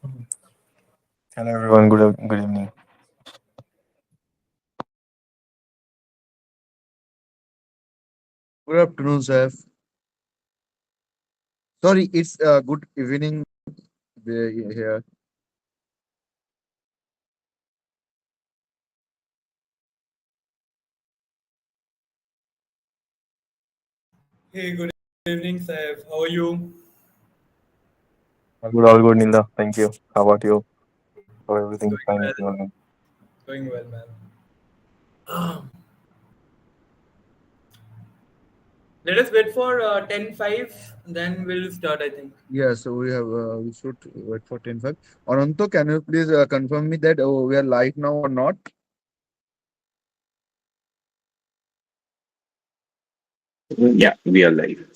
Hello everyone, good evening. Good afternoon, sir. Sorry, it's good evening here. Hey, good evening, Saif. How are you? All good, Nilda. Thank you. How about you? How It's everything going fine at well. your end? Going well, man. Let us wait for 10:05, then we'll start, I think. Yeah, so we should wait for 10:05. Ananto, can you please confirm me that we are live now or not? Yeah, we are live.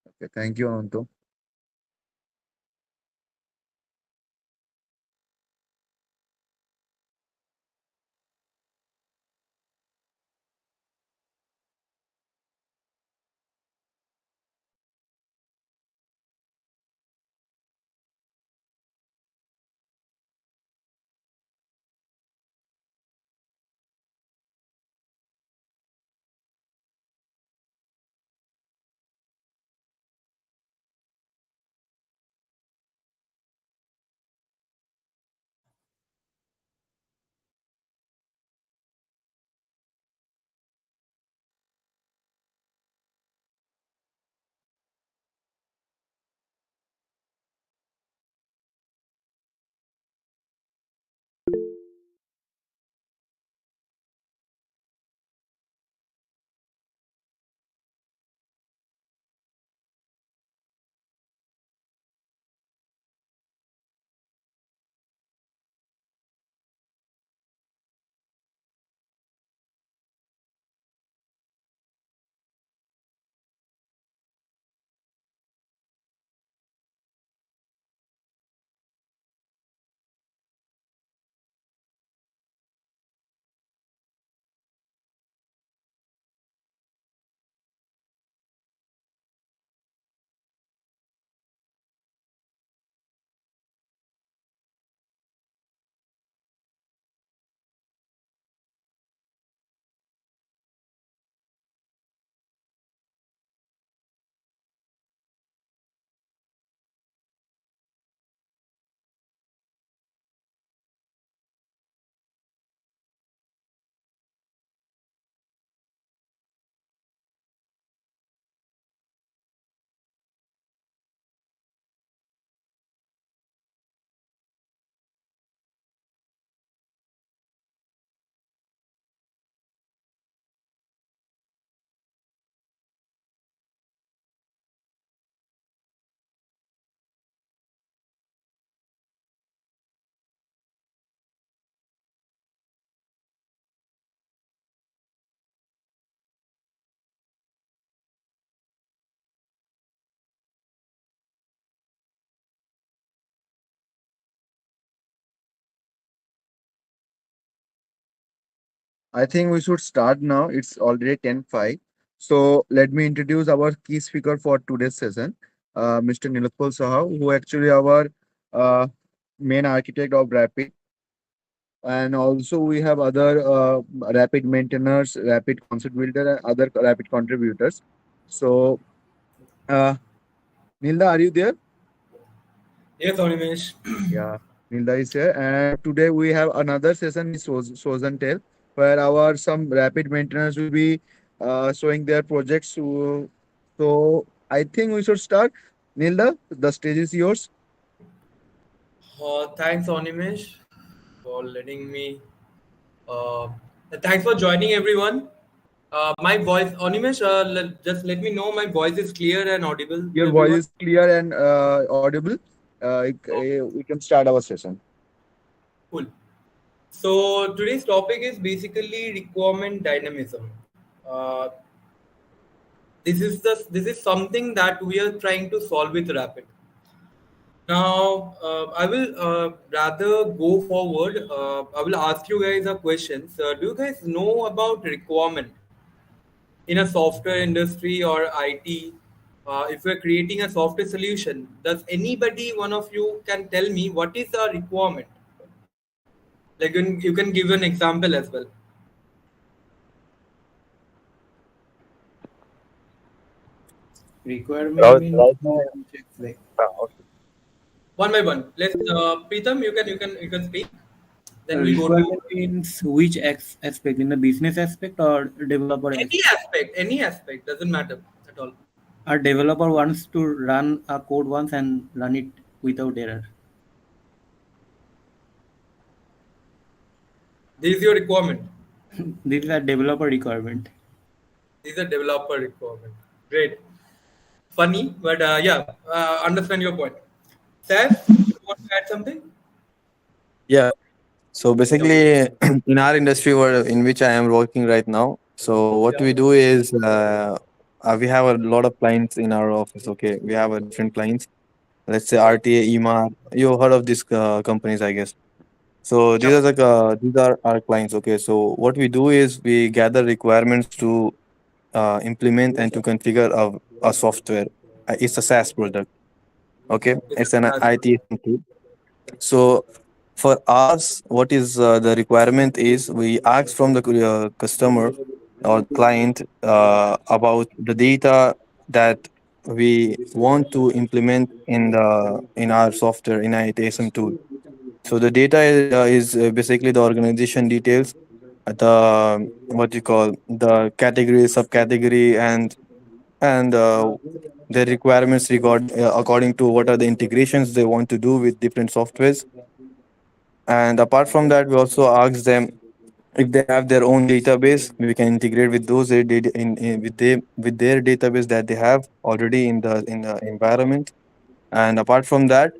Okay, thank you, Ananto. I think we should start now. It's already 10:05. So let me introduce our key speaker for today's session, Mr. Nilotpal Saha, who actually our uh, main architect of Rapid. And also we have other Rapid maintainers, Rapid concept builder, and other Rapid contributors. So, uh, Nilda, are you there? Yes, Animesh. Yeah, Nilda is here. And today we have another session is Shows and Tell, where our some Rapid maintainers will be showing their projects. So I think we should start. Nilda, the stage is yours. Thanks, Animesh, for letting me. Uh, Thanks for joining, everyone. My voice, Animesh, just let me know my voice is clear and audible to Your voice everyone. is clear and audible. We can start our session. Cool. So today's topic is basically requirement dynamism. Uh, this is something that we are trying to solve with Rapid. Now, I will rather go forward. I will ask you guys a question. Do you guys know about requirement in a software industry or IT? if we're creating a software solution, does anybody, one of you, can tell me what is the requirement? Like you can give an example as well. Requirement means Right now, which aspect? okay. One by one. Let's Preetham, you can speak. Then we'll go to Requirement means which aspect, in the business aspect or developer aspect? any aspect doesn't matter at all. A developer wants to run a code once and run it without error. This is your requirement. This is a developer requirement. This is a developer requirement. Great. Funny, but yeah, understand your point. Seth, you want to add something? Yeah. So Yeah. basically, in our industry, in which I am working right now, so what Yeah. we do is we have a lot of clients in our office. Okay, we have a different clients. Let's say Okay. RTA, EMA. You heard of these companies, I guess. So Yeah. these are our clients. Okay, so what we do is we gather requirements to implement and to configure a software. It's a SaaS product. Okay, It's it's an a SaaS product. ITSM tool. So for us, what is the requirement is we ask from the customer or client about the data that we want to implement in our software in ITSM tool. So the data is basically the organization details, the what you call the category, subcategory, and their requirements according to what are the integrations they want to do with different softwares. And apart from that, we also ask them if they have their own database, we can integrate with those data with their database that they have already in the environment. And apart from that,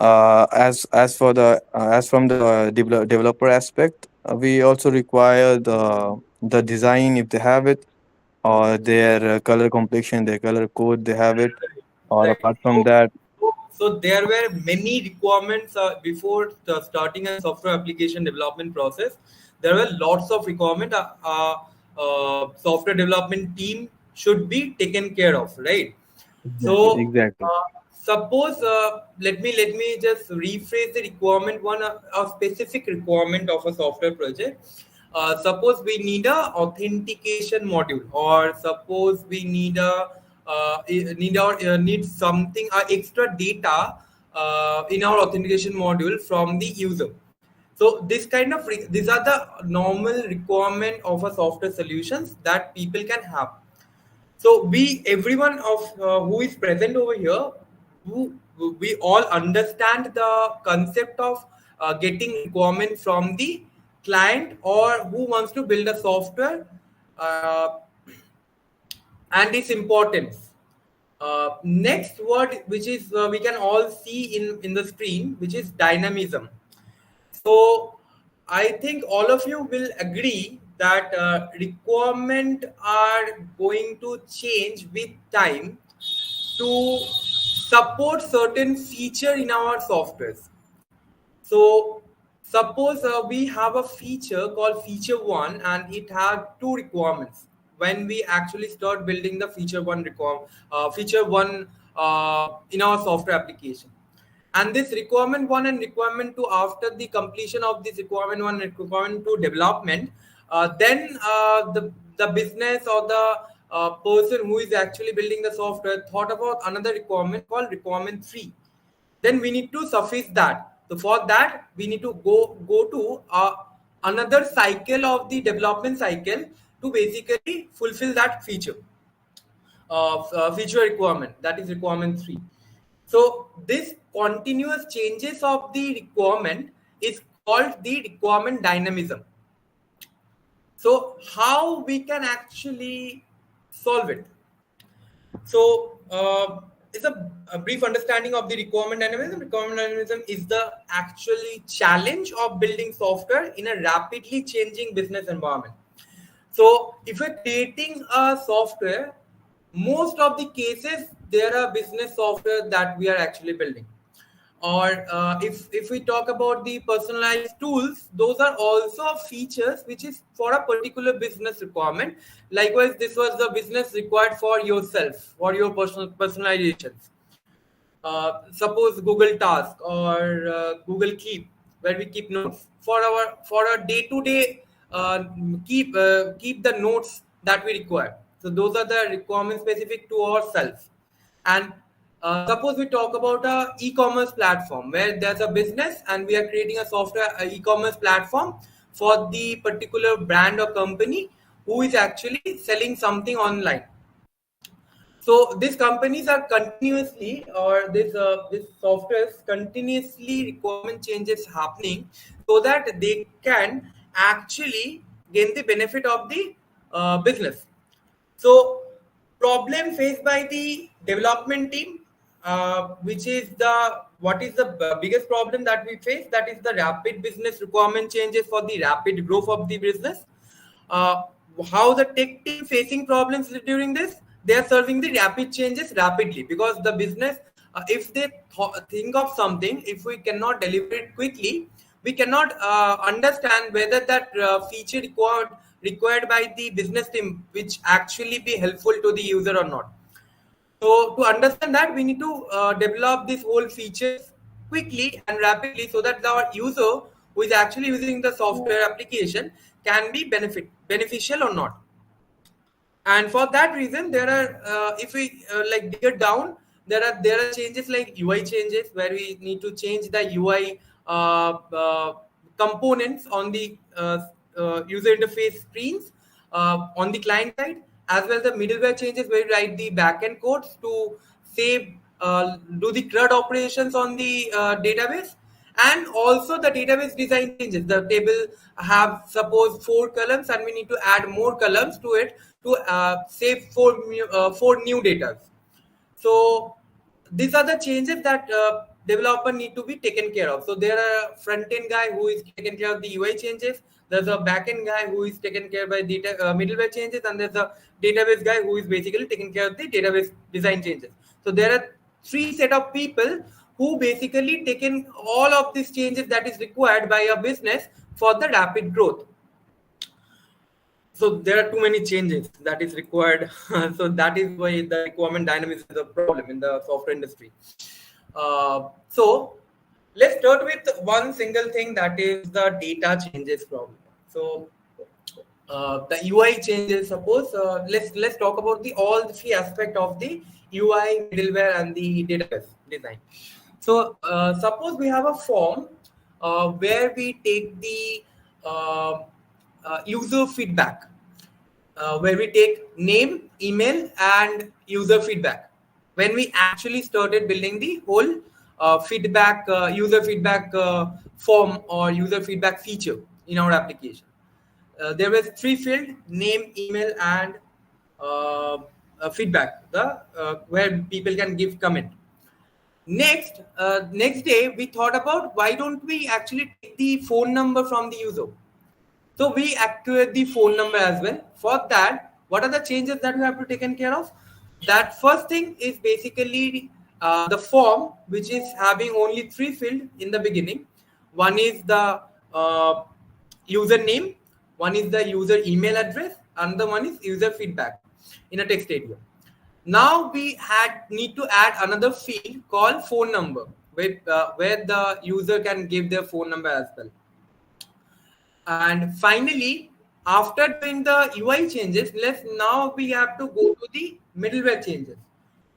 as from the developer aspect, we also require the design if they have it, or their color complexion, their color code they have it, or Right. apart from that. So there were many requirements before starting a software application development process. There were lots of requirement. Software development team should be taken care of, right? So Exactly. suppose let me just rephrase the requirement one a specific requirement of a software project. Suppose we need a authentication module, or suppose we need a need something extra data in our authentication module from the user. So this kind of these are the normal requirement of a software solutions that people can have. So we, everyone of who is present over here, who we all understand the concept of getting requirement from the client or who wants to build a software, uh, and its importance. Next word, which is we can all see in the screen, which is dynamism. So I think all of you will agree that requirement are going to change with time to support certain feature in our softwares. So suppose we have a feature called feature one, and it had two requirements. When we actually start building the feature one in our software application, and this requirement one and requirement two, after the completion of this requirement one and requirement two development, then the business or the person who is actually building the software thought about another requirement called requirement three. Then we need to suffice that. So for that, we need to go to another cycle of the development cycle to basically fulfill that feature of feature requirement, that is requirement 3. So this continuous changes of the requirement is called the requirement dynamism. So how we can actually solve it? So it's a brief understanding of the requirement dynamism. Requirement dynamism is the actually challenge of building software in a rapidly changing business environment. So if we're creating a software, most of the cases there are business software that we are actually building. Or if we talk about the personalized tools, those are also features which is for a particular business requirement. Likewise, this was the business required for yourself, for your personal personalizations. Suppose Google Task or Google Keep, where we keep notes for a day to day keep the notes that we require. So those are the requirements specific to ourselves. And suppose we talk about a e-commerce platform where there's a business and we are creating a software e-commerce platform for the particular brand or company who is actually selling something online. So these companies are continuously, or this software is continuously requirement changes happening, so that they can actually gain the benefit of the business. So problem faced by the development team, which is the what is the biggest problem that we face? That is the rapid business requirement changes for the rapid growth of the business. uh, how the tech team facing problems during this? They are serving the rapid changes rapidly, because the business, if they think of something, if we cannot deliver it quickly, we cannot understand whether that feature required by the business team which actually be helpful to the user or not. So to understand that, we need to develop these whole features quickly and rapidly, so that our user who is actually using the software application can be beneficial or not. And for that reason, there are if we like dig it down, there are changes like UI changes, where we need to change the UI components on the user interface screens on the client side, as well as the middleware changes where we write the backend codes to save do the CRUD operations on the database. And also the database design changes. The table have suppose 4 columns, and we need to add more columns to it to save four new data. So these are the changes that developer need to be taken care of. So there are a front end guy who is taking care of the UI changes. There's a back end guy who is taken care by data middleware changes, and there's a database guy who is basically taking care of the database design changes. So there are three set of people who basically taken all of these changes that is required by a business for the rapid growth. So there are too many changes that is required. So that is why the requirement dynamism is a problem in the software industry. So let's start with one single thing, that is the data changes problem. So the UI changes. Suppose let's talk about the all the three aspect of the UI, middleware, and the database design. So suppose we have a form where we take the user feedback, where we take name, email, and user feedback. When we actually started building the whole feedback, user feedback form or user feedback feature in our application, there was three field: name, email, and feedback. The where people can give comment. Next day, we thought about why don't we actually take the phone number from the user. So we activate the phone number as well. For that, what are the changes that we have to taken care of? That first thing is basically the form, which is having only three fields in the beginning. One is the username, one is the user email address, another one is user feedback in a text area. Now we need to add another field called phone number, where the user can give their phone number as well. And finally, after doing the UI changes, now we have to go to the middleware changes.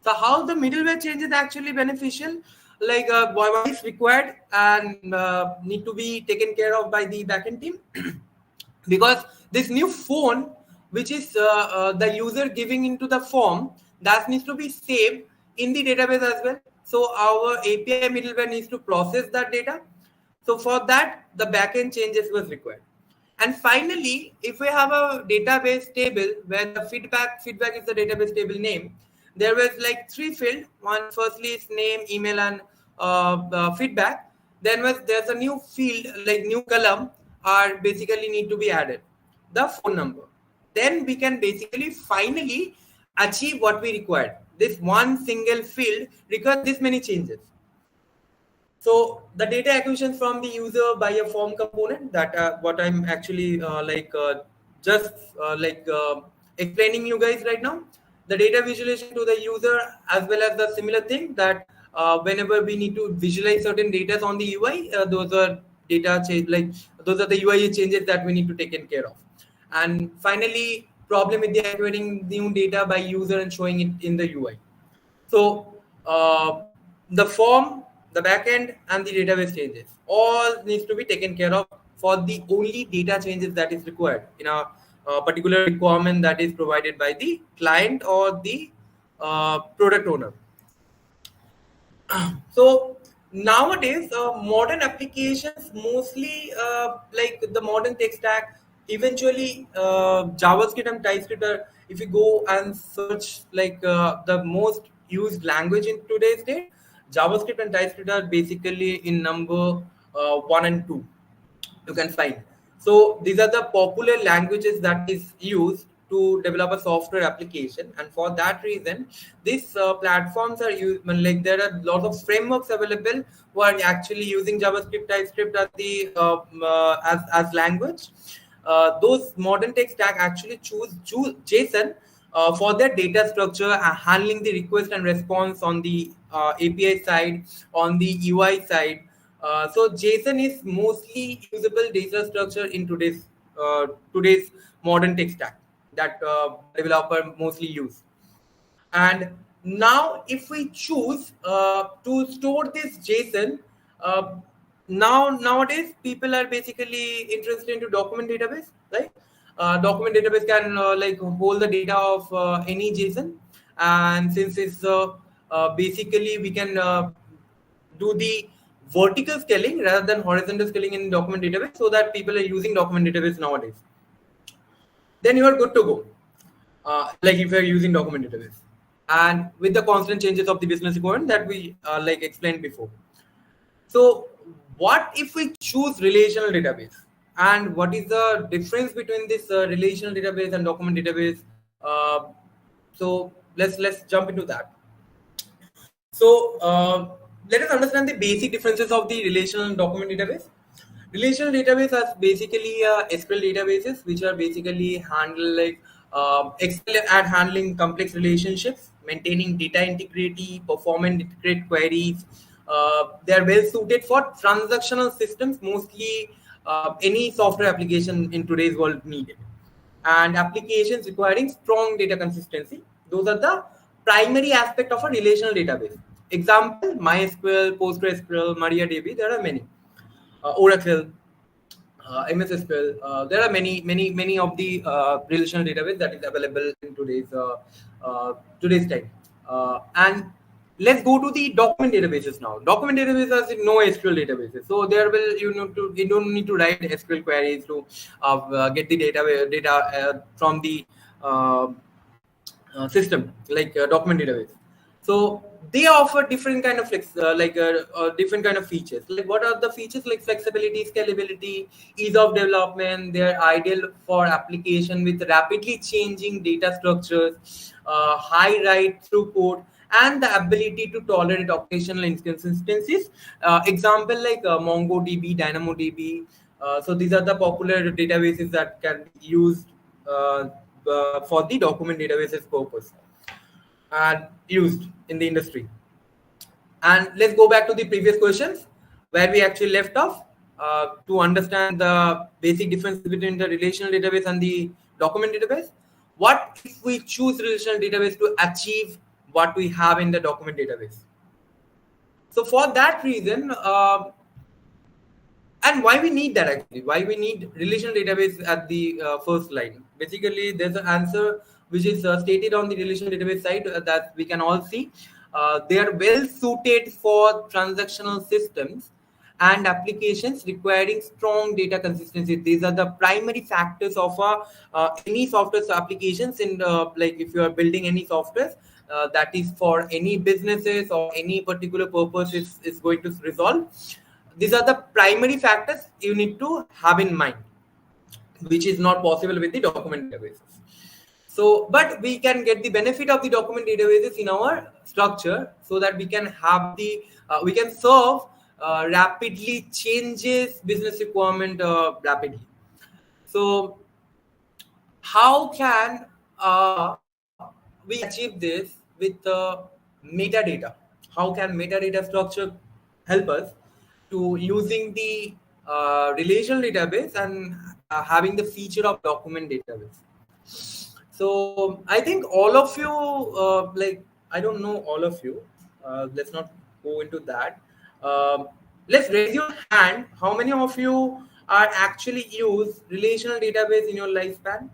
So how the middleware changes actually beneficial, like what is required and need to be taken care of by the backend team. Because this new phone, which is the user giving into the form, that needs to be saved in the database as well. So our API middleware needs to process that data. So for that, the backend changes was required. And finally, if we have a database table where the feedback is the database table name, there was like three field. One firstly is name, email, and feedback. Then there's a new field, like new column, are basically need to be added, the phone number. Then we can basically finally achieve what we required. This one single field requires this many changes. So the data acquisition from the user by a form component, that what I'm actually just explaining you guys right now. The data visualization to the user, as well as the similar thing that whenever we need to visualize certain data on the UI, those are data change, like those are the UI changes that we need to take care of. And finally, problem with the acquiring new data by user and showing it in the UI. So the form, the backend, and the database changes all needs to be taken care of for the only data changes that is required in a, particular requirement that is provided by the client or the product owner. So nowadays, modern applications mostly like the modern tech stack. Eventually, JavaScript and TypeScript are. If you go and search like the most used language in today's date, JavaScript and TypeScript are basically in number one and two. You can find. So these are the popular languages that is used to develop a software application, and for that reason, these platforms are used. Like there are lots of frameworks available who are actually using JavaScript, TypeScript as the as language. Those modern tech stack actually choose JSON for their data structure, handling the request and response on the API side, on the UI side. So JSON is mostly usable data structure in today's modern tech stack that developer mostly use. And now, if we choose to store this JSON, uh, nowadays people are basically interested into document database, right? Document database can like hold the data of any JSON, and since it's basically we can do the vertical scaling rather than horizontal scaling in document database, so that people are using document database nowadays. Then you are good to go. Like if you're using document database, and with the constant changes of the business requirement that we like explained before. So what if we choose relational database, and what is the difference between this relational database and document database? So let's jump into that. So let us understand the basic differences of the relational and document database. Relational database are basically SQL databases, which are basically handle like excel at handling complex relationships, maintaining data integrity, performing integrate queries. They are well suited for transactional systems, mostly any software application in today's world needed, and applications requiring strong data consistency. Those are the primary aspect of a relational database. Example: MySQL, PostgreSQL, MariaDB. There are many. Oracle, MS SQL. There are many of the relational database that is available in today's time. And let's go to the document databases now. Document databases are no SQL databases, so there will you don't need to write SQL queries to get the data from the uh, system like document database. So they offer different kind of different kind of features. Like what are the features? Like flexibility, scalability, ease of development. They are ideal for application with rapidly changing data structures, high write throughput, and the ability to tolerate occasional inconsistencies. Example like MongoDB, DynamoDB. So these are the popular databases that can be used for the document databases purpose and used in the industry. And let's go back to the previous questions where we actually left off to understand the basic difference between the relational database and the document database. What if we choose relational database to achieve what we have in the document database? So for that reason, and why we need that actually, why we need relational database at the first line? Basically, there's an answer which is stated on the relational database side that we can all see. They are well suited for transactional systems and applications requiring strong data consistency. These are the primary factors of any software applications in like if you are building any software that is for any businesses or any particular purpose is going to resolve. These are the primary factors you need to have in mind, which is not possible with the document databases. So, but we can get the benefit of the document databases in our structure, so that we can have the we can serve rapidly changes business requirement rapidly. So how can we achieve this with metadata? How can metadata structure help us to using the relational database and having the feature of document database? So I think all of you, I don't know all of you. Let's not go into that. Let's raise your hand. How many of you are actually use relational database in your lifespan?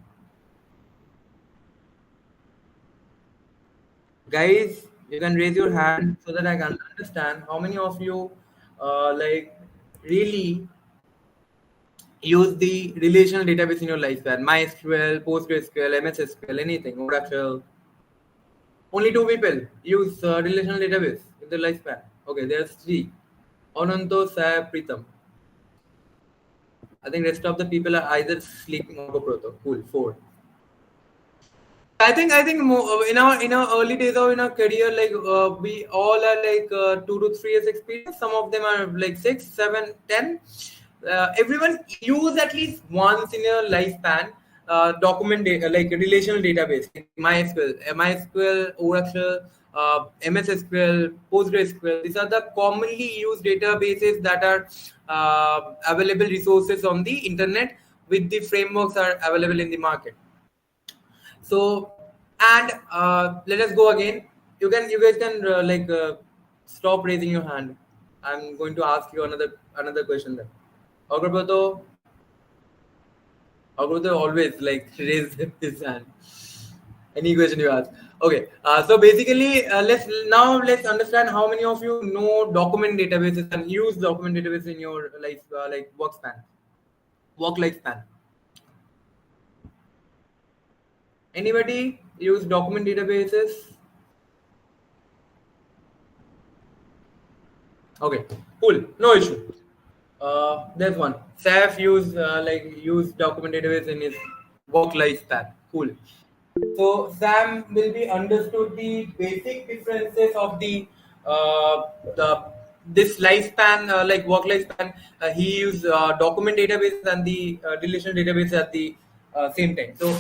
Guys, you can raise your hand so that I can understand how many of you really use the relational database in your lifespan. MySQL, PostgreSQL, MSSQL, anything, Oracle. Only two people use relational database in their lifespan. Okay, there's three. Ananto, Sai, Pritam. I think rest of the people are either sleeping or Proto. Cool. Four. I think in our early days of in our career, we all are 2 to 3 years experience. Some of them are like 6, 7, 10. Everyone use at least once in your lifespan document data, like a relational database like MySQL, Oracle, MS SQL, PostgreSQL. These are the commonly used databases that are available resources on the internet with the frameworks are available in the market. So, and let us go again. You guys can stop raising your hand. I'm going to ask you another question then. Agarbato always like raise his hand. Any question you ask. Okay. So basically, let's understand how many of you know document databases and use document database in your life work lifespan. Anybody use document databases? Okay, cool, no issue. There's one. Saf use document database in his work lifespan. Cool. So Sam will be understood the basic differences of the this lifespan work lifespan. He used document database and the relational database at the same time. So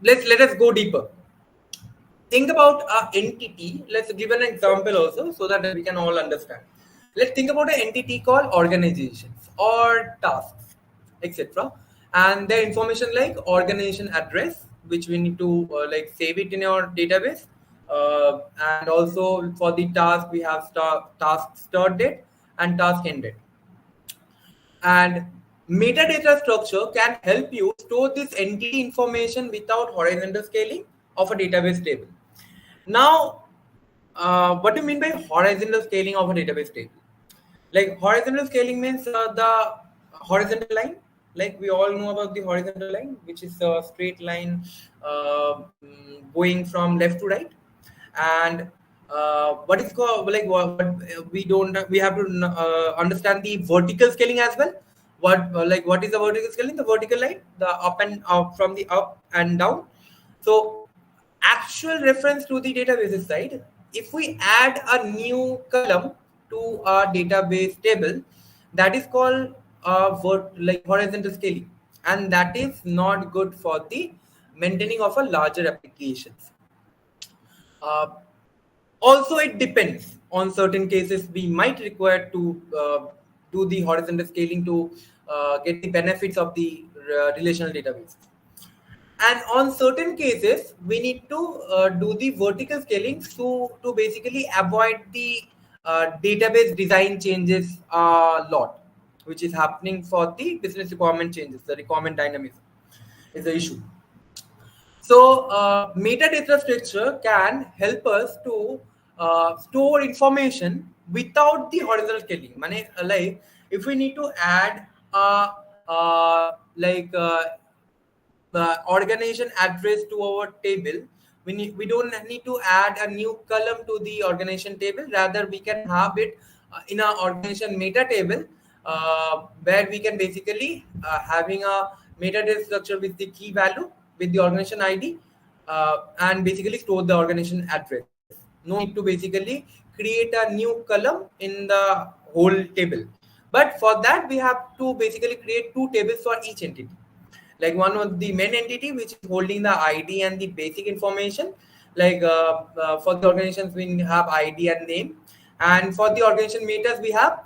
let us go deeper. Think about an entity. Let's give an example also so that we can all understand. Let's think about an entity called organizations or tasks, etc. And the information like organization address, which we need to save it in our database. And also for the task, we have task start date and task end date. And metadata structure can help you store this entity information without horizontal scaling of a database table. Now, what do you mean by horizontal scaling of a database table? Like horizontal scaling means the horizontal line. Like we all know about the horizontal line, which is a straight line going from left to right. And what is called what we have to understand the vertical scaling as well. What is the vertical scaling? The vertical line, the up and up from the up and down. So actual reference to the database side, if we add a new column to our database table, that is called horizontal scaling, and that is not good for the maintaining of a larger applications. Also, it depends on certain cases. We might require to do the horizontal scaling to get the benefits of the relational database. And on certain cases, we need to do the vertical scaling to basically avoid the database design changes a lot, which is happening for the business requirement changes. The requirement dynamism is the issue. So metadata structure can help us to store information without the horizontal scaling. Like if we need to add the organization address to our table, we don't need to add a new column to the organization table. Rather, we can have it in our organization meta table, where we can basically having a metadata structure with the key value with the organization ID, and basically store the organization address. No need to basically create a new column in the whole table. But for that, we have to basically create two tables for each entity. Like one of the main entity, which is holding the ID and the basic information. Like for the organizations, we have ID and name, and for the organization meters, we have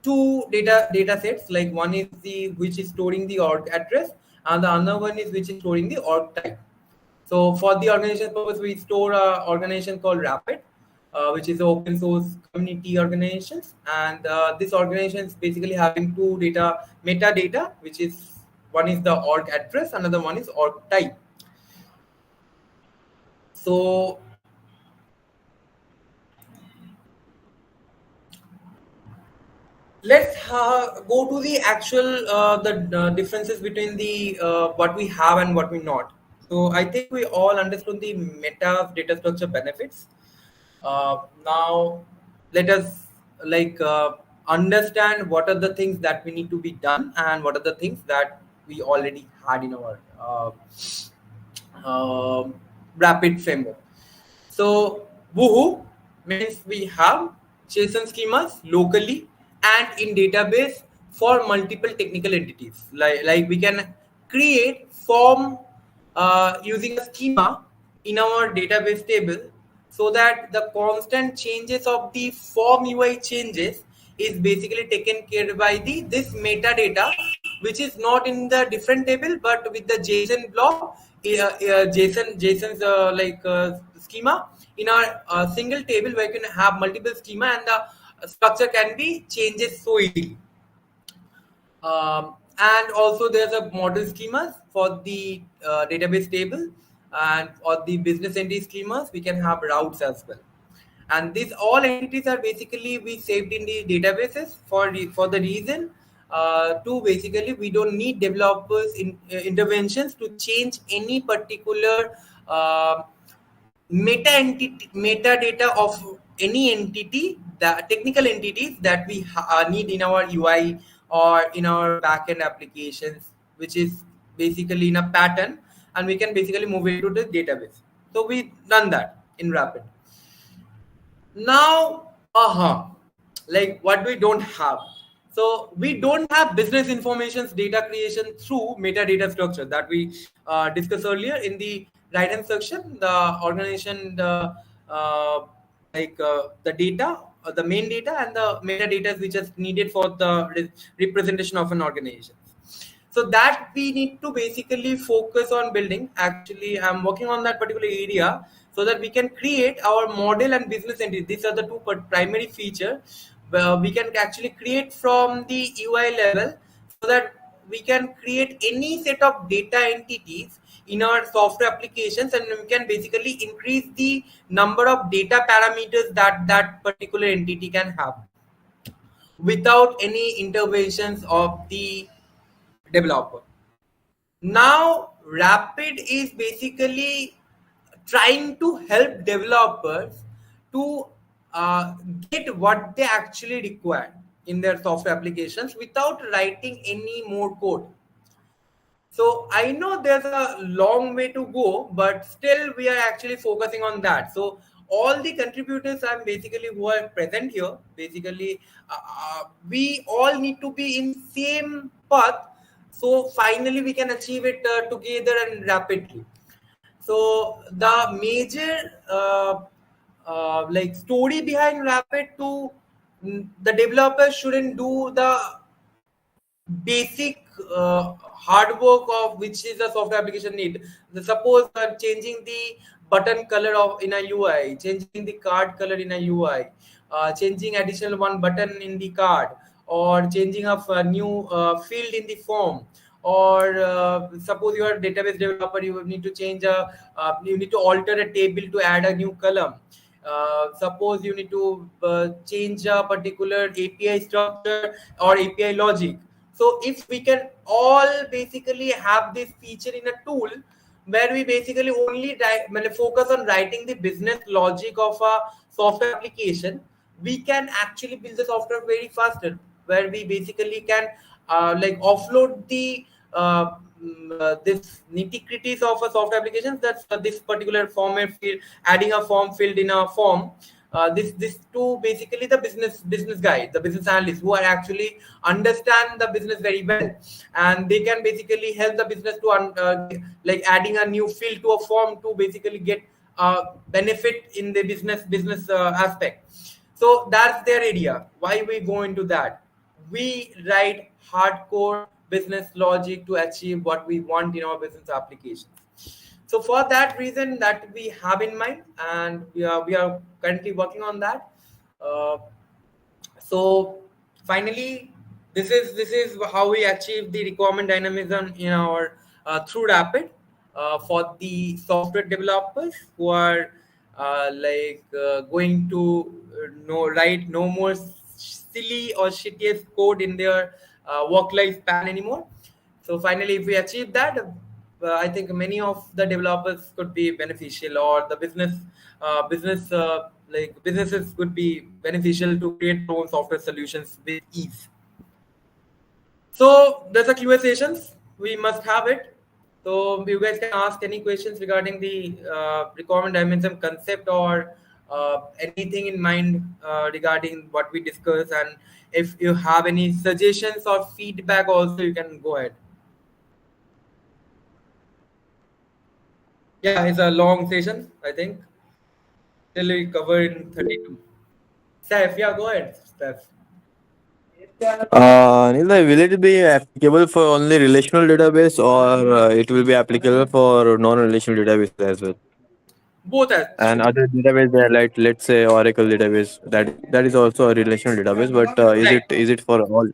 two data sets. Like one is the which is storing the org address, and the other one is which is storing the org type. So for the organization purpose, we store a organization called Wrappid, which is an open source community organizations, and this organization is basically having two data metadata, which is one is the org address, another one is org type. So let's go to the actual the differences between the what we have and what we not. So I think we all understood the meta data structure benefits. Now let us understand what are the things that we need to be done and what are the things that we already had in our rapid framework. So woohoo means we have JSON schemas locally and in database for multiple technical entities. Like we can create form using a schema in our database table, so that the constant changes of the form UI changes is basically taken care by the this metadata, which is not in the different table but with the JSON block, JSON's schema in our single table where you can have multiple schema and the structure can be changes so easily. And also there's a model schemas for the database table, and for the business entity schemas we can have routes as well. And these all entities are basically we saved in the databases for the reason to basically we don't need developers interventions to change any particular metadata of any entity, the technical entities that we need in our UI or in our backend applications, which is basically in a pattern, and we can basically move it to the database. So we done that in Wrappid. Now, like what we don't have. So we don't have business information's data creation through metadata structure that we discussed earlier in the right hand section. The organization, the data, the main data, and the metadata which is needed for the representation of an organization. So that we need to basically focus on building. Actually, I'm working on that particular area so that we can create our model and business entity. These are the two primary features where we can actually create from the UI level, so that we can create any set of data entities in our software applications, and we can basically increase the number of data parameters that that particular entity can have without any interventions of the developer. Now Wrappid is basically trying to help developers to get what they actually require in their software applications without writing any more code. So I know there's a long way to go, but still we are actually focusing on that. So all the contributors are basically who are present here, basically we all need to be in same path. So finally we can achieve it together and rapidly. So the major story behind Wrappid to the developers shouldn't do the basic hard work of which is a software application need. Suppose changing the button color of in a UI, changing the card color in a UI, changing additional one button in the card, or changing of a new field in the form, or suppose you are a database developer, you need to change you need to alter a table to add a new column. Suppose you need to change a particular API structure or API logic. So if we can all basically have this feature in a tool where we basically only focus on writing the business logic of a software application, we can actually build the software very faster, where we basically can offload the this nitty-gritties of a software applications. That's this particular format field, adding a form field in a form. This to basically the business guy, the business analyst who are actually understand the business very well, and they can basically help the business to like adding a new field to a form to basically get benefit in the business aspect. So that's their area. Why we go into that? We write hardcore business logic to achieve what we want in our business applications. So for that reason that we have in mind, and we are currently working on that. Uh, so finally, this is how we achieve the requirement dynamism in our through Rapid for the software developers who are going to write no more silly or shittiest code in their work life span anymore. So finally, if we achieve that, I think many of the developers could be beneficial, or the businesses could be beneficial to create their own software solutions with ease. So there's a Q&A sessions. We must have it. So you guys can ask any questions regarding the requirement dimension concept, or anything in mind regarding what we discussed. And if you have any suggestions or feedback, also you can go ahead. Yeah, it's a long session, I think. Till we cover in 32. Steph, yeah, go ahead, Steph. Nilay, will it be applicable for only relational database, or it will be applicable for non-relational databases as well? Both And actually. other database, like let's say Oracle database, that is also a relational database. But Right. is it for all?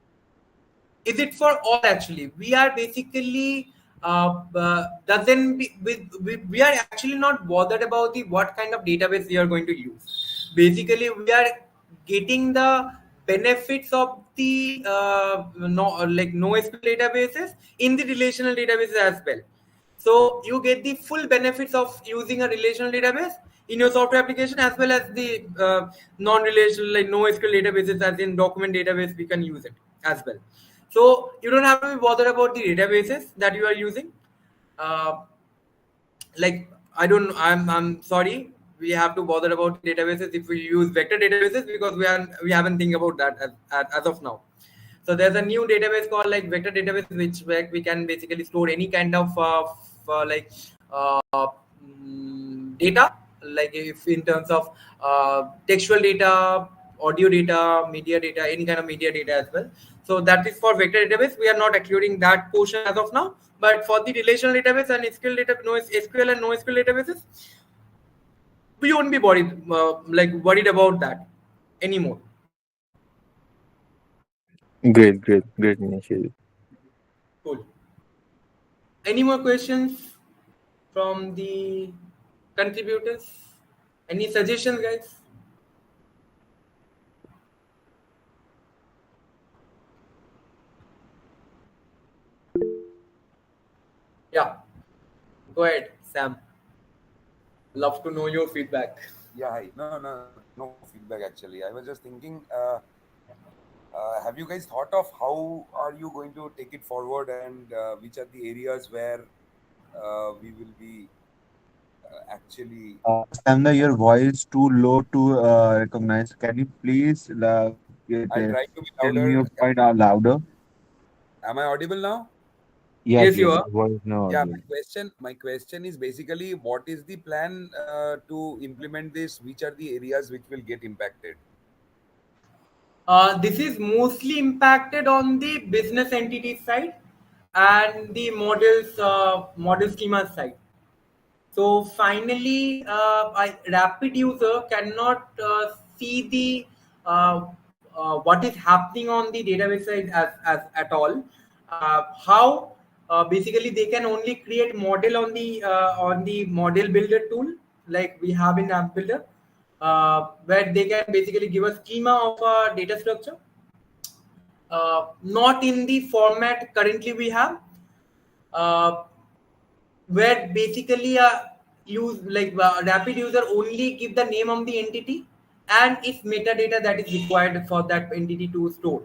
Is it for all? Actually, we are basically doesn't be, we are actually not bothered about the what kind of database we are going to use. Basically, we are getting the benefits of the NoSQL databases in the relational databases as well. So you get the full benefits of using a relational database in your software application, as well as the non-relational like NoSQL databases, as in document database. We can use it as well. So you don't have to be bothered about the databases that you are using. Uh, like I'm sorry, we have to bother about databases if we use vector databases, because we haven't think about that as of now. So there's a new database called like vector database, which where we can basically store any kind of data, like if in terms of textual data, audio data, media data, any kind of media data as well. So that is for vector database. We are not including that portion as of now. But for the relational database and SQL data, no SQL and NoSQL databases, we won't be worried about that anymore. Great initiative. Cool. Any more questions from the contributors? Any suggestions, guys? Yeah. Go ahead, Sam. Love to know your feedback. Yeah, hi. No feedback actually. I was just thinking, have you guys thought of how are you going to take it forward, and which are the areas where we will be actually. Samna, your voice too low to recognize. Can you please I'll try to be tell me louder. your point out louder? Am I audible now? Yes, Yes, you yes, are. your voice no Yeah, audible. my question is basically, what is the plan to implement this? Which are the areas which will get impacted? This is mostly impacted on the business entity side and the model schema side. So finally, rapid user cannot see the what is happening on the database side as at all. How basically they can only create model on the model builder tool, like we have in app builder, where they can basically give a schema of a data structure, not in the format currently we have. Uh, where basically rapid user only give the name of the entity and its metadata that is required for that entity to store.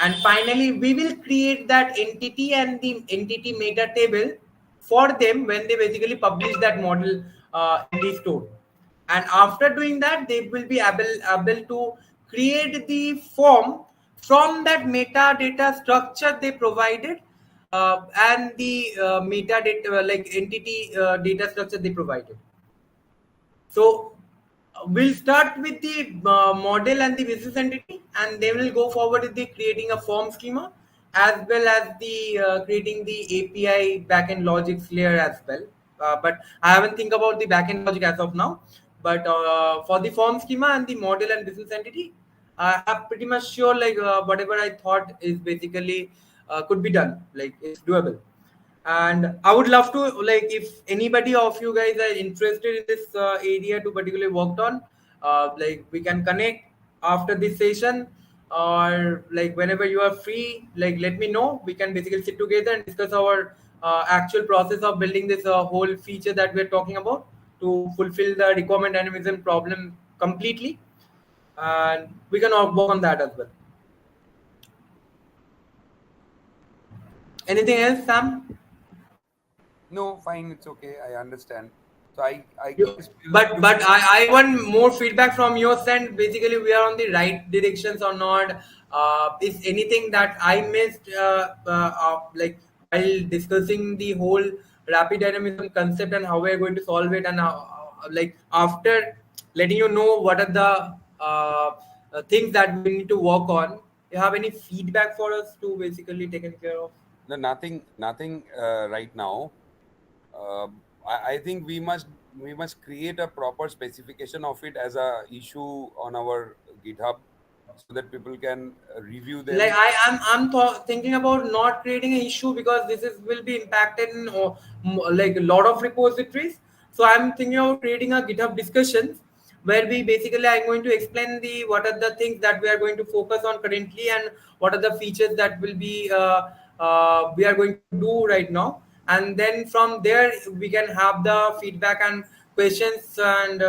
And finally, we will create that entity and the entity meta table for them when they basically publish that model in the store. And after doing that, they will be able to create the form from that metadata structure they provided, and the metadata like entity data structure they provided. So we'll start with the model and the business entity, and then we'll go forward with the creating a form schema, as well as the creating the API backend logics layer as well. But I haven't think about the backend logic as of now. But for the form schema and the model and business entity, I have pretty much sure like whatever I thought is basically could be done. Like it's doable. And I would love to like if anybody of you guys are interested in this area to particularly worked on, like we can connect after this session, or like whenever you are free, like let me know. We can basically sit together and discuss our actual process of building this whole feature that we're talking about to fulfill the requirement dynamism problem completely, and we can all work on that as well. Anything else, Sam? No, fine, it's okay. I understand. So I You, guess but I want more feedback from your side. Basically, we are on the right directions or not. Is anything that I missed, like while discussing the whole rapid dynamism concept and how we are going to solve it, and like after letting you know what are the things that we need to work on. You have any feedback for us to basically taken care of? no, nothing right now. I think we must create a proper specification of it as a issue on our GitHub so that people can review Like them. I'm thinking about not creating an issue because this is will be impacted in like a lot of repositories. So I'm thinking of creating a GitHub discussions where we basically I'm going to explain the what are the things that we are going to focus on currently, and what are the features that will be we are going to do right now. And then from there we can have the feedback and questions, and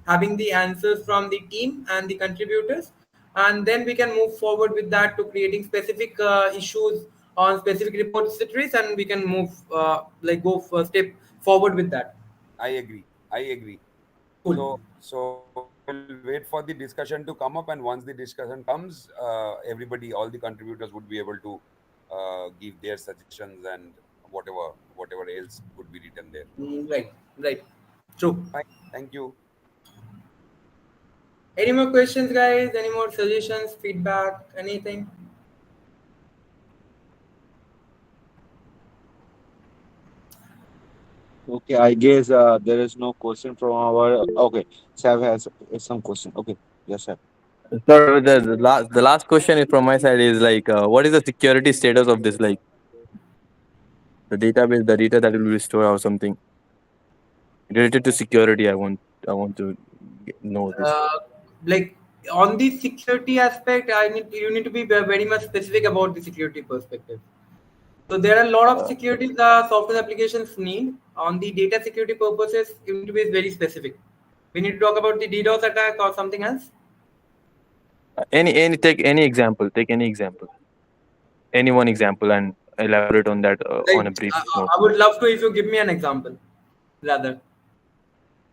having the answers from the team and the contributors, and then we can move forward with that to creating specific issues on specific repositories, and we can move go for step forward with that. I agree. I agree. Cool. So I will wait for the discussion to come up, and once the discussion comes, everybody, all the contributors would be able to give their suggestions and whatever else could be written there. Right, true. Fine. Thank you. Any more questions, guys? Any more suggestions, feedback, anything? Okay, I guess there is no question from our. Okay, Sav has some question. Okay, yes, sir. Sir, the last question is from my side is like, what is the security status of this, like the database, the data that will be restored or something related to security? I want to know this. uh, like on the security aspect, you need to be very much specific about the security perspective. So there are a lot of Uh, security the software applications need. On the data security purposes, you need to be very specific. We need to talk about the DDoS attack or something else. take any example, any one example, and elaborate on that on a Like brief note. I would love to if you give me an example, rather.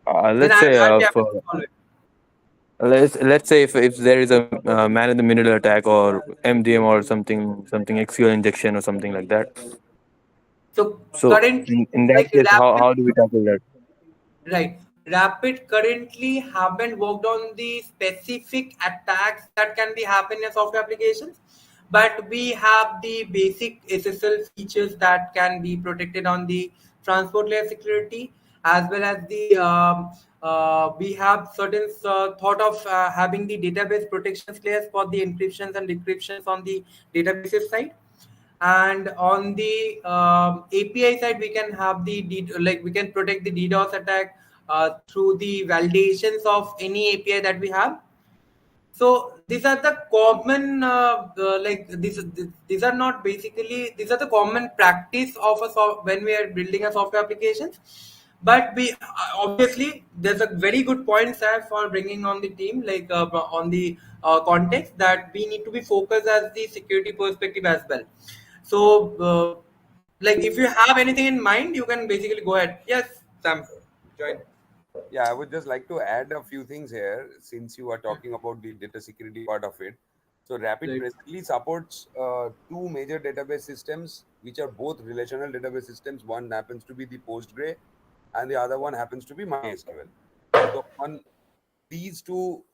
Then Let's say I'll be happy for to solve it. let's say if there is a man in the middle attack or MDM or something SQL injection or something like that. So So currently, in that like case, how Rapid, how do we tackle that? right? Rapid currently haven't worked on the specific attacks that can be happen in software applications, but we have the basic SSL features that can be protected on the transport layer security, as well as the we have certain thought of having the database protections layers for the encryptions and decryptions on the databases side. And on the API side, we can have the like we can protect the DDoS attack through the validations of any API that we have. So these are the common these are not basically, these are the common practice of when we are building a software applications. But we obviously there's a very good point, Sir, for bringing on the team, like on the context that we need to be focused as the security perspective as well. So, like if you have anything in mind, you can basically go ahead. Yes, Sam, join. Yeah, I would just like to add a few things here since you are talking about the data security part of it. So, Rapid Right. presently supports two major database systems, which are both relational database systems. One happens to be the Postgre, and the other one happens to be MySQL. So, on these two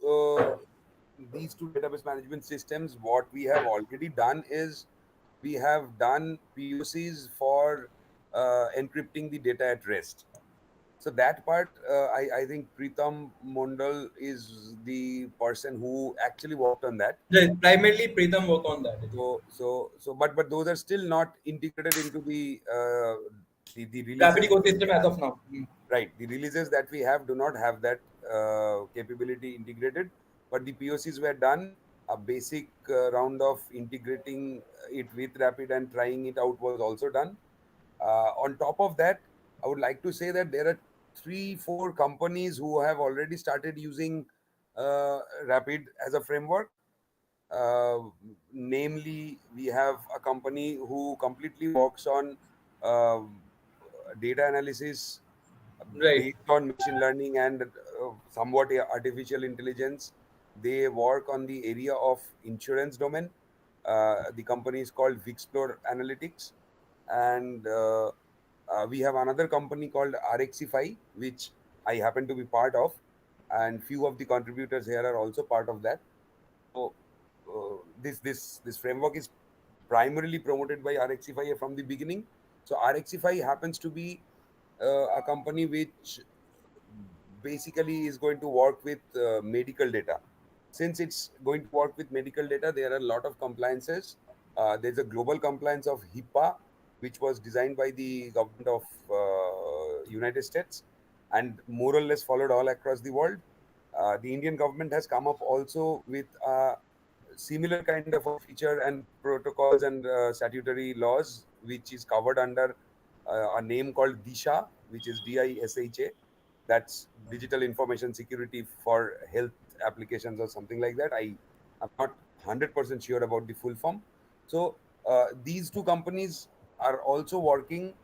database management systems, what we have already done is we have done POCs for encrypting the data at rest. So that part, I think Pritam Mondal is the person who actually worked on that. Right. Primarily, Pritham work on that. But those are still not integrated into the Rapid releases that we ecosystem as have. of now. Right, the releases that we have do not have that capability integrated, but the POCs were done. A basic round of integrating it with Rapid and trying it out was also done. On top of that, I would like to say that there are three, four companies who have already started using Rapid as a framework. Uh, Namely, we have a company who completely works on uh, data analysis Right. based on machine learning and somewhat artificial intelligence. They work on the area of insurance domain. The company is called Vixplore Analytics, and we have another company called RXify, which I happen to be part of, and few of the contributors here are also part of that. So this framework is primarily promoted by RXify from the beginning. So RXify happens to be a company which basically is going to work with medical data. Since it's going to work with medical data, there are a lot of compliances. There's a global compliance of HIPAA, which was designed by the government of United States and more or less followed all across the world. The Indian government has come up also with a similar kind of a feature and protocols and statutory laws, which is covered under a name called DISHA, which is DISHA. That's Digital Information Security for Health Applications or something like that. I'm not 100% sure about the full form. So these two companies are also working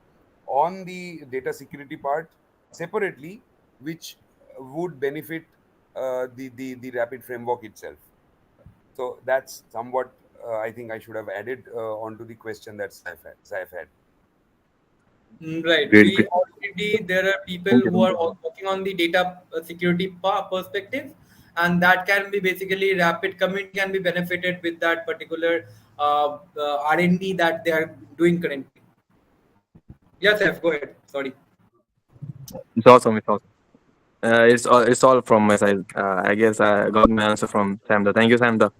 on the data security part separately, which would benefit the Rapid framework itself. So that's somewhat I think I should have added onto the question that Saif had. Right. Great, We great. already there are people Okay. who are working on the data security perspective, and that can be basically Rapid community can be benefited with that particular R&D that they are doing currently. Yes, F. Go ahead. Sorry. It's awesome. It's awesome. It's all from my side. I guess I got my answer from Samda. Thank you, Samda.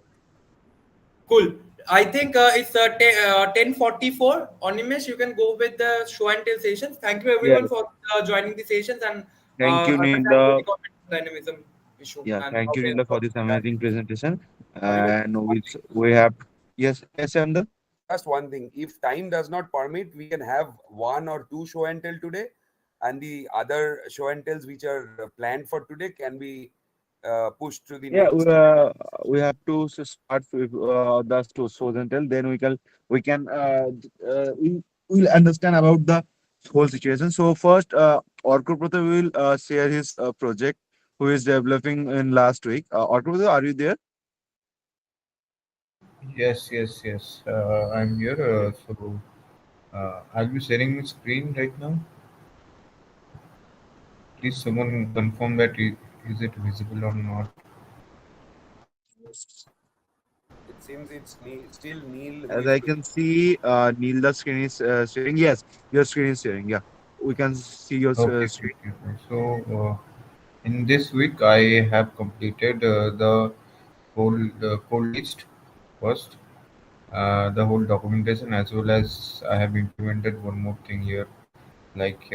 Cool. I think it's 10:44. Onimesh, you can go with the show and tell sessions. Thank you everyone Yes. for joining the sessions and Thank you, understanding Ninda. the comment dynamism issue Yeah, and thank how you, we Ninda, for work this that. amazing presentation. Onimet, And one thing, we have, yes, yes, Amda. just one thing. If time does not permit, we can have one or two show and tell today, and the other show and tells which are planned for today can be pushed to the Yeah, next. we have to start with the shows and tell. Then we can we'll understand about the whole situation. So first, Orko Pratap will share his project, who is developing in last week. Orko Pratap, are you there? Yes, yes, yes. I'm here. I'll be sharing my screen right now. Please, someone confirm that is it visible or not. It seems it's still Neil who As is I doing. can see, Neil, the screen is sharing. Yes, your screen is sharing. Yeah, we can see your Okay, okay, screen. okay, okay. In this week, I have completed the whole code list first, the whole documentation, as well as I have implemented one more thing here, like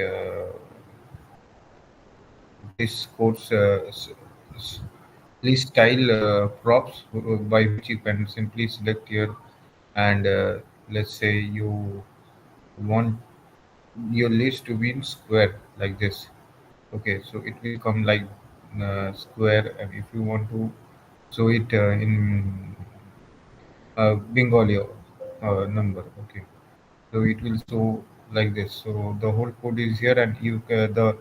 this code's list style props by which you can simply select here, and let's say you want your list to be in square like this. Okay, so it will come like square, and if you want to show it in Bengali number, okay, so it will show like this. So the whole code is here, and you the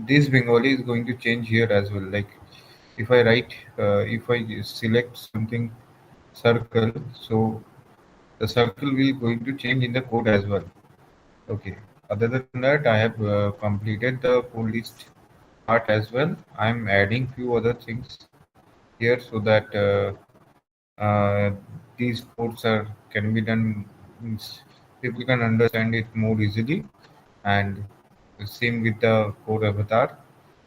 this Bengali is going to change here as well. Like if I write, if I select something circle, so the circle will going to change in the code as well. Okay. Other than that, I have completed the code list part as well. I'm adding few other things here so that these codes are can be done. Means people can understand it more easily, and the same with the code avatar,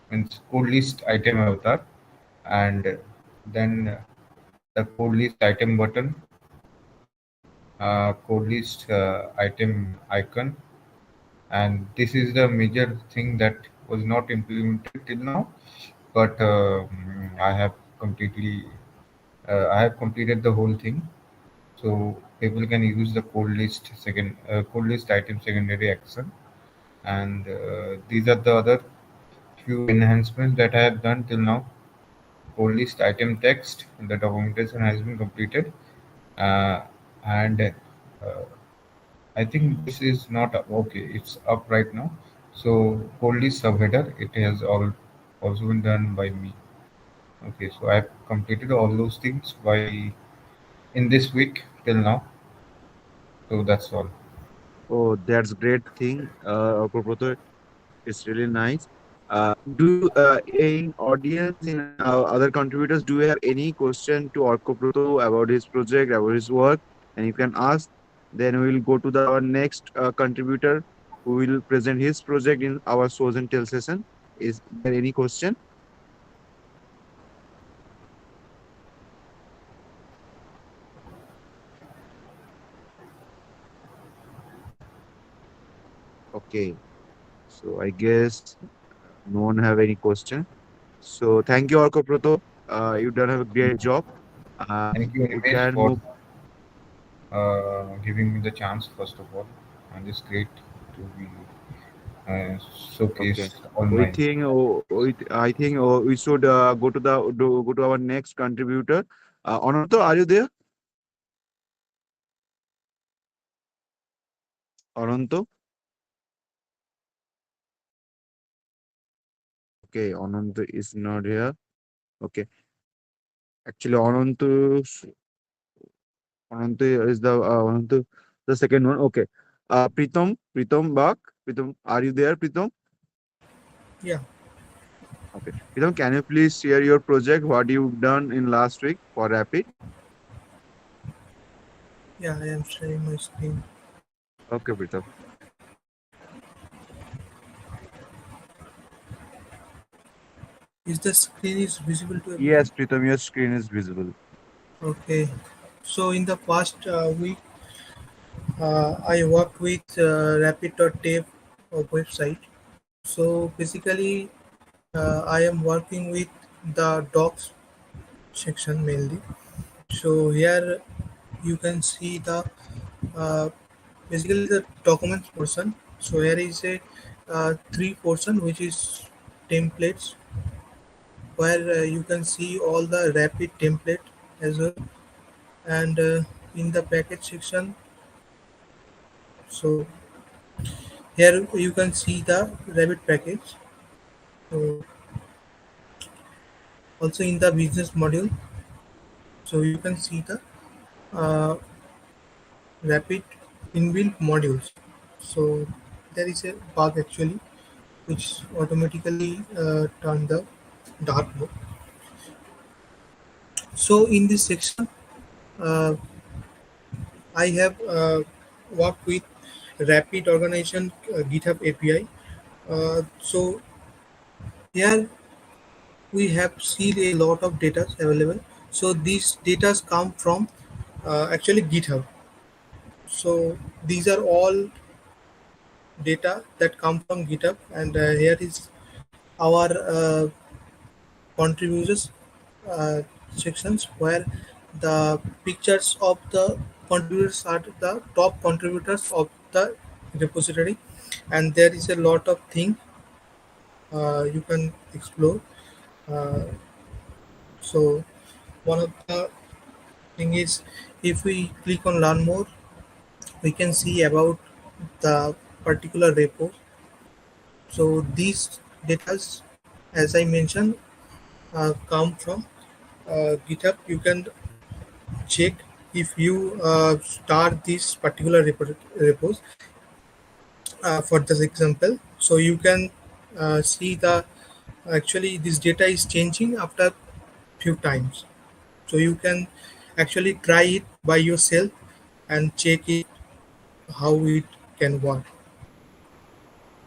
means code list item avatar, and then the code list item button, code list item icon, and this is the major thing that was not implemented till now, but I have completely I have completed the whole thing, so people can use the code list item secondary action, and these are the other few enhancements that I have done till now. Code list item text, the documentation has been completed, uh, and I think this is not up. Okay. It's up right now. So code list subheader, it has all also been done by me. Okay, so I've completed all those things by in this week till now. So that's all. Oh, that's great thing, Prabhat. It's really nice. Do you, in audience, in other contributors, do you have any question to Orkoproto about his project, about his work? And you can ask. Then we will go to our next contributor who will present his project in our shows and tell session. Is there any question? Okay. So I guess no one have any question. So thank you, Orkoproto. You done have a great job. Thank you, We Nimesh, can for move. giving me the chance first of all, and it's great to be Okay. showcased all We my. think, I think we should go to our next contributor. Ananto, are you there? Ananto? Okay, Ananto is not here. Okay. Actually, Ananto is the second one. Okay. Pritam Bak. Pritam, are you there, Pritam? Yeah, Okay. Pritam, can you please share your project, what you've done in last week for Rapid? yeah, I am sharing my screen. Okay, Pritam. Is the screen is visible to everyone? Yes, Pritam, your screen is visible. Okay. So in the past week, I worked with Rapid.dev website. So basically, I am working with the docs section mainly. So here you can see the uh, basically the documents portion. So here is a three portion which is templates where you can see all the rapid template as well, and in the package section, so here you can see the rapid package. So also in the business module, so you can see the uh, rapid inbuilt modules. So there is a bug actually which automatically turn the dark mode. So in this section, uh, I have worked with Rapid Organization GitHub API. So here we have seen a lot of data available. So these data come from actually GitHub. So these are all data that come from GitHub, and here is our contributors sections where the pictures of the contributors are the top contributors of the repository, and there is a lot of thing you can explore. Uh, so one of the thing is, if we click on learn more, we can see about the particular repo. So these data, as I mentioned, come from GitHub. You can check if you start this particular repos for this example. So you can see the actually this data is changing after few times. So you can actually try it by yourself and check it how it can work.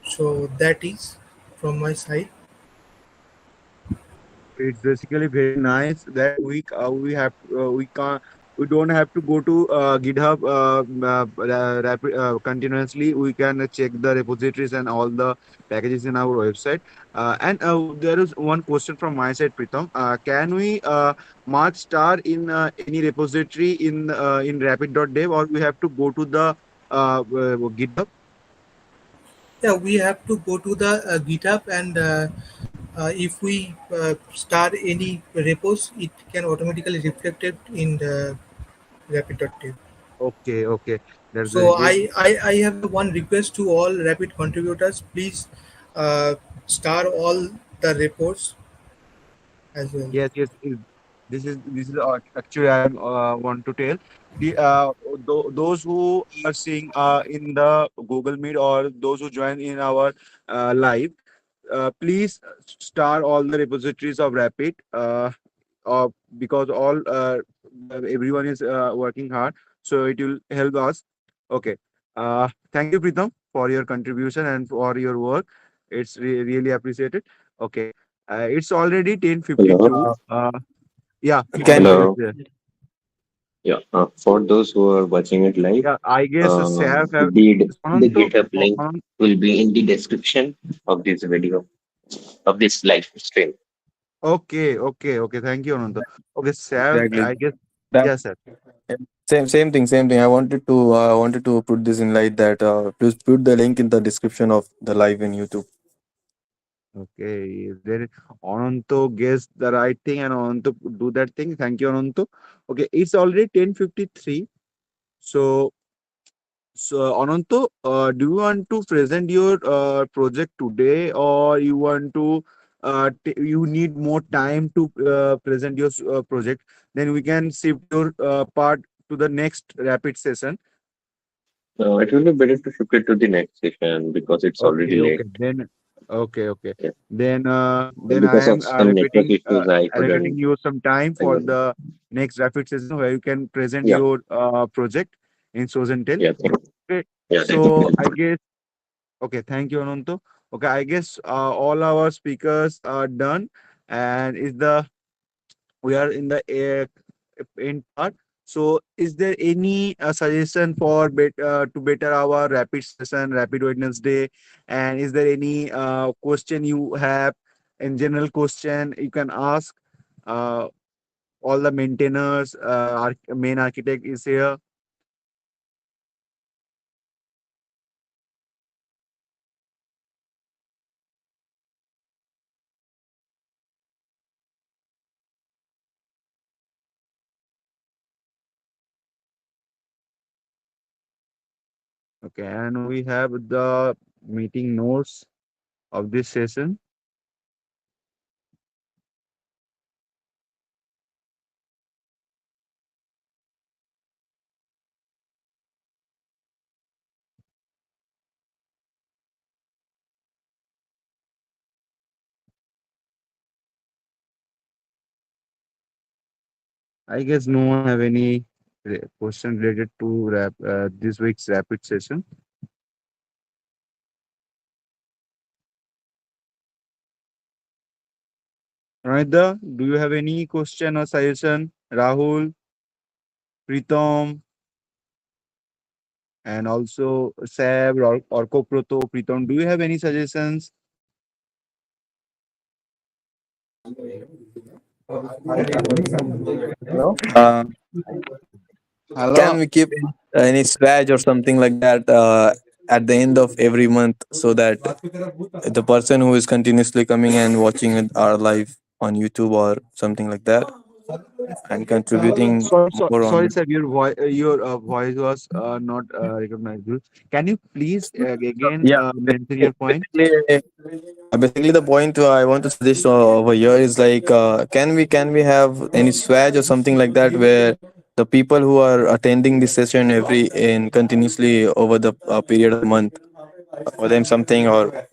So that is from my side. It's basically very nice that we don't have to go to GitHub continuously. We can check the repositories and all the packages in our website. And there is one question from my side, Pritam. Can we mark star in any repository in rapid.dev, or we have to go to the GitHub? Yeah, we have to go to the GitHub, and if we start any repos, it can automatically reflect it in the rapid.dev. Okay, okay, that's very So good. I have a one request to all rapid contributors. Please uh, star all the reports as well. Yes, yes. This is actually I want to tell the those who are seeing in the Google Meet, or those who join in our live. Please star all the repositories of Rapid, because all everyone is working hard, so it will help us. Okay. Thank you, Pritam, for your contribution and for your work. It's really appreciated. Okay. It's already Hello. 10:52. Yeah, Can Ananto is Hello. there. Yeah. For those who are watching it live, Yeah, I guess Saif have the Ananto. GitHub link Anant, will be in the description of this video, of this live stream. okay, okay, okay. Thank you, Ananto. Okay, Saif, exactly I guess. that Yes, sir. same thing. I wanted to put this in light that please put the link in the description of the live in YouTube. Okay, if there is Ananto guess the right thing and Ananto do that thing. Thank you, Ananto. Okay, it's already 10:53. So, Ananto, do you want to present your project today, or you want to you need more time to present your project? Then we can shift your part to the next rapid session. It will be better to shift it to the next session because it's already Okay, late. okay. Then okay, okay. Yeah. Then I Because am of some network issues, I allocating couldn't. you some time I for know. the next rapid session where you can present Yeah. your project in shows and tell. Yeah. Okay. Yeah. Thank So you. I guess okay. Thank you, Ananto. Okay, I guess all our speakers are done, and is the we are in the end part. So, is there any suggestion for to better our rapid session, Rapid Wednesday? And is there any question you have? In general, question you can ask. Uh, all the maintainers, main architect is here. Okay, and we have the meeting notes of this session. I guess no one have any question related to this week's rapid session. Ananda, do you have any question or suggestion? Rahul, Pritam, and also Sab or Koproto. Pritam, do you have any suggestions? Hello? Can Hello. we keep any scratch or something like that at the end of every month, so that the person who is continuously coming and watching our live on YouTube or something like that and contributing more on Sorry, it. sir. Your voice was not recognizable. Can you please again Yeah, mention your point? basically the point I want to suggest over here is like, can we have any swag or something like that, where the people who are attending this session every in continuously over the period of a month, for them something, or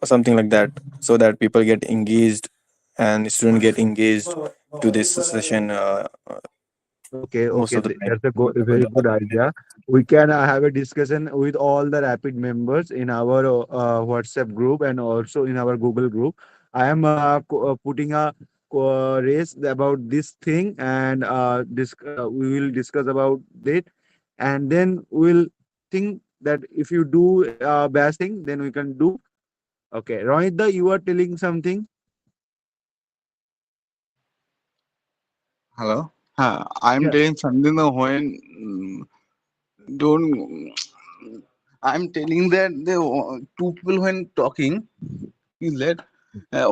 something like that, so that people get engaged and students get engaged to this session Okay, most okay, of the time. that's a very good idea. We can have a discussion with all the Rapid members in our WhatsApp group and also in our Google group. I am putting a race about this thing, and we will discuss about it, and then we'll think that if you do best thing, then we can do. Okay, Rohitda, you are telling something. Hello. I'm Yeah. telling something that when don't I'm telling that the two people when talking is that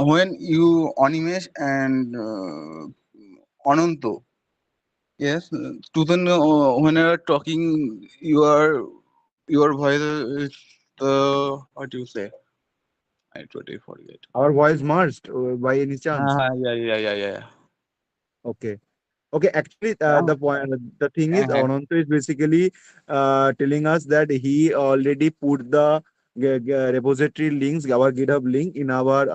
when you Animesh and Ananto, yes, to the when you are talking, your voice is the what do you say? I totally forget. Our voice merged by any chance? Yeah. Okay. Okay, actually, Yeah. the thing is, Uh, Ananto is basically telling us that he already put the repository links, our GitHub link in our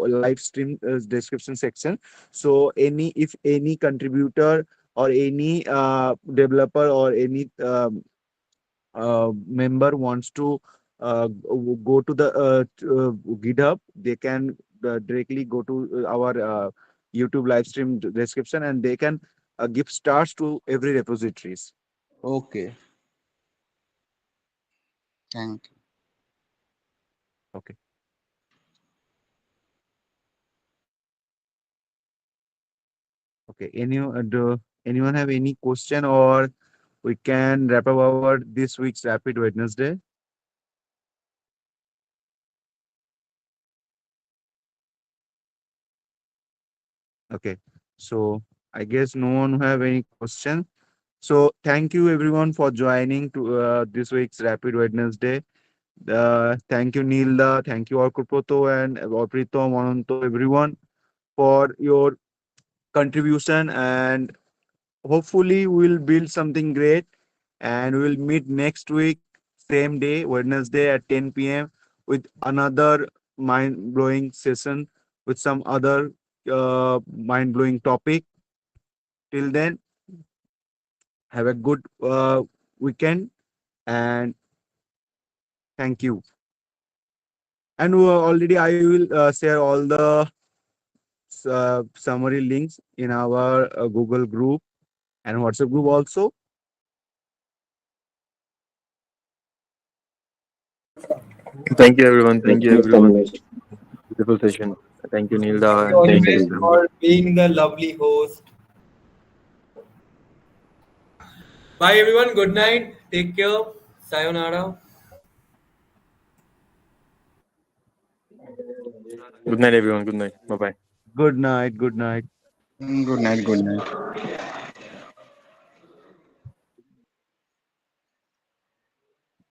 live stream description section. So if any contributor or any developer or any member wants to go to the GitHub, they can directly go to our YouTube live stream description, and they can give stars to every repositories. okay. Thank you. Okay. Okay. Anyone have any question, or we can wrap up our this week's Rapid Wednesday? Okay. So I guess no one have any question. So thank you everyone for joining to this week's Rapid Wednesday. Thank you, Nilda. Thank you, Arkupoto and Prito, Mananto, everyone for your contribution. And hopefully, we'll build something great. And we'll meet next week, same day, Wednesday at 10 p.m. with another mind blowing session with some other mind blowing topic. Till then, have a good weekend and thank you. And already, I will share all the summary links in our Google group and WhatsApp group also. Thank you everyone, thank Thank you you so everyone. much. Beautiful session. Thank you, Nilda, Thank you, and thank Thank you Animesh, you. everyone. for being the lovely host. Bye, everyone. Good night. Take care. Sayonara. Good night everyone, good night, bye bye. Good night. Good night. Good night. Good night.